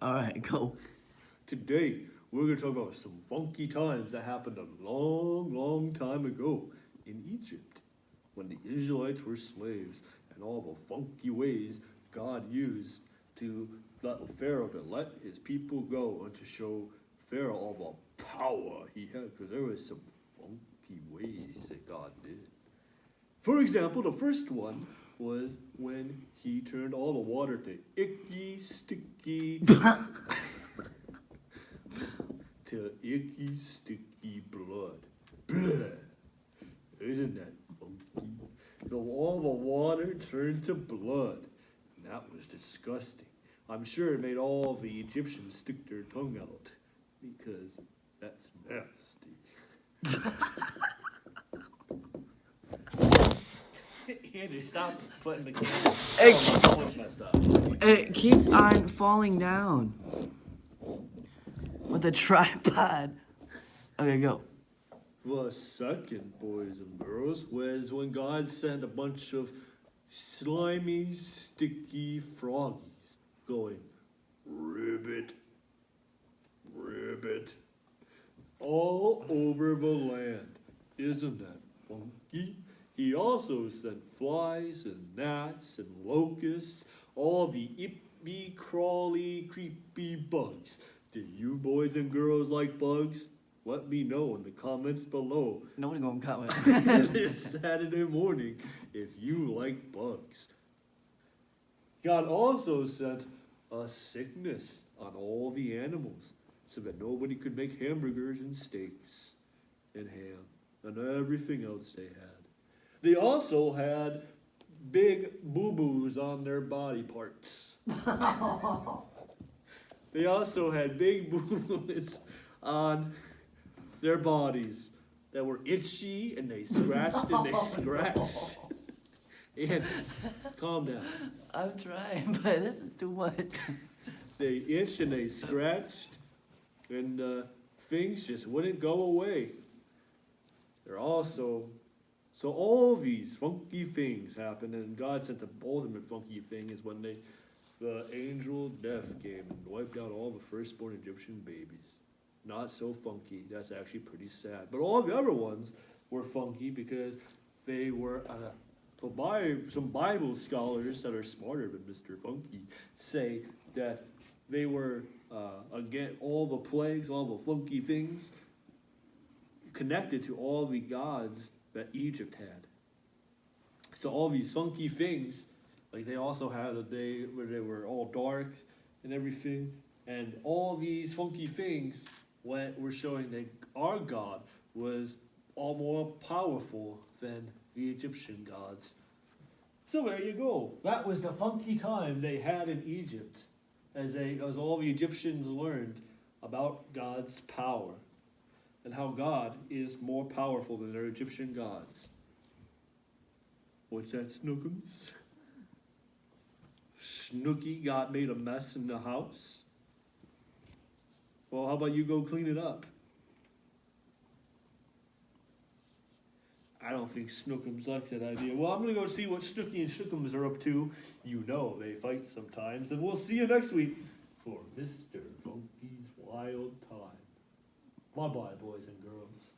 All right, go. Today, we're going to talk about some funky times that happened a long, long time ago in Egypt when the Israelites were slaves and all the funky ways God used to let Pharaoh to let his people go and to show Pharaoh all the power he had, because there was some funky ways that God did. For example, the first one was when he turned all the water to icky, sticky, to icky, sticky blood. Blood. Isn't that funky? So all the water turned to blood. And that was disgusting. I'm sure it made all the Egyptians stick their tongue out, because that's nasty. Andrew, stop putting the camera. Hey, Oh, my phone's messed up. it keeps on falling down with the tripod. Okay, go. The second, boys and girls, was when God sent a bunch of slimy, sticky froggies going, ribbit, ribbit, all over the land. Isn't that funky? He also sent flies and gnats and locusts, all the ippy, crawly, creepy bugs. Do you boys and girls like bugs? Let me know in the comments below Nobody gonna comment. this Saturday morning if you like bugs. God also sent a sickness on all the animals so that nobody could make hamburgers and steaks and ham and everything else they had. They also had big boo-boos on their body parts. They also had big boo-boos on their bodies that were itchy, and they scratched and they scratched. And calm down. I'm trying, but this is too much. They itched and they scratched, and things just wouldn't go away. They're also, so all these funky things happened, and God sent the ultimate funky thing is when the angel of death came and wiped out all the firstborn Egyptian babies. Not so funky. That's actually pretty sad. But all the other ones were funky because they were, some Bible scholars that are smarter than Mr. Funky say that they were, again, all the plagues, all the funky things connected to all the gods that Egypt had. So all these funky things, like they also had a day where they were all dark and everything, and all these funky things were showing that our God was all more powerful than the Egyptian gods. So there you go. That was the funky time they had in Egypt, as all the Egyptians learned about God's power and how God is more powerful than their Egyptian gods. What's that, Snookums? Snooky made a mess in the house. Well, how about you go clean it up? I don't think Snookums likes that idea. Well, I'm going to go see what Snooky and Snookums are up to. You know they fight sometimes. And we'll see you next week for Mr. Funky's Wild Time. Bye-bye, boys and girls.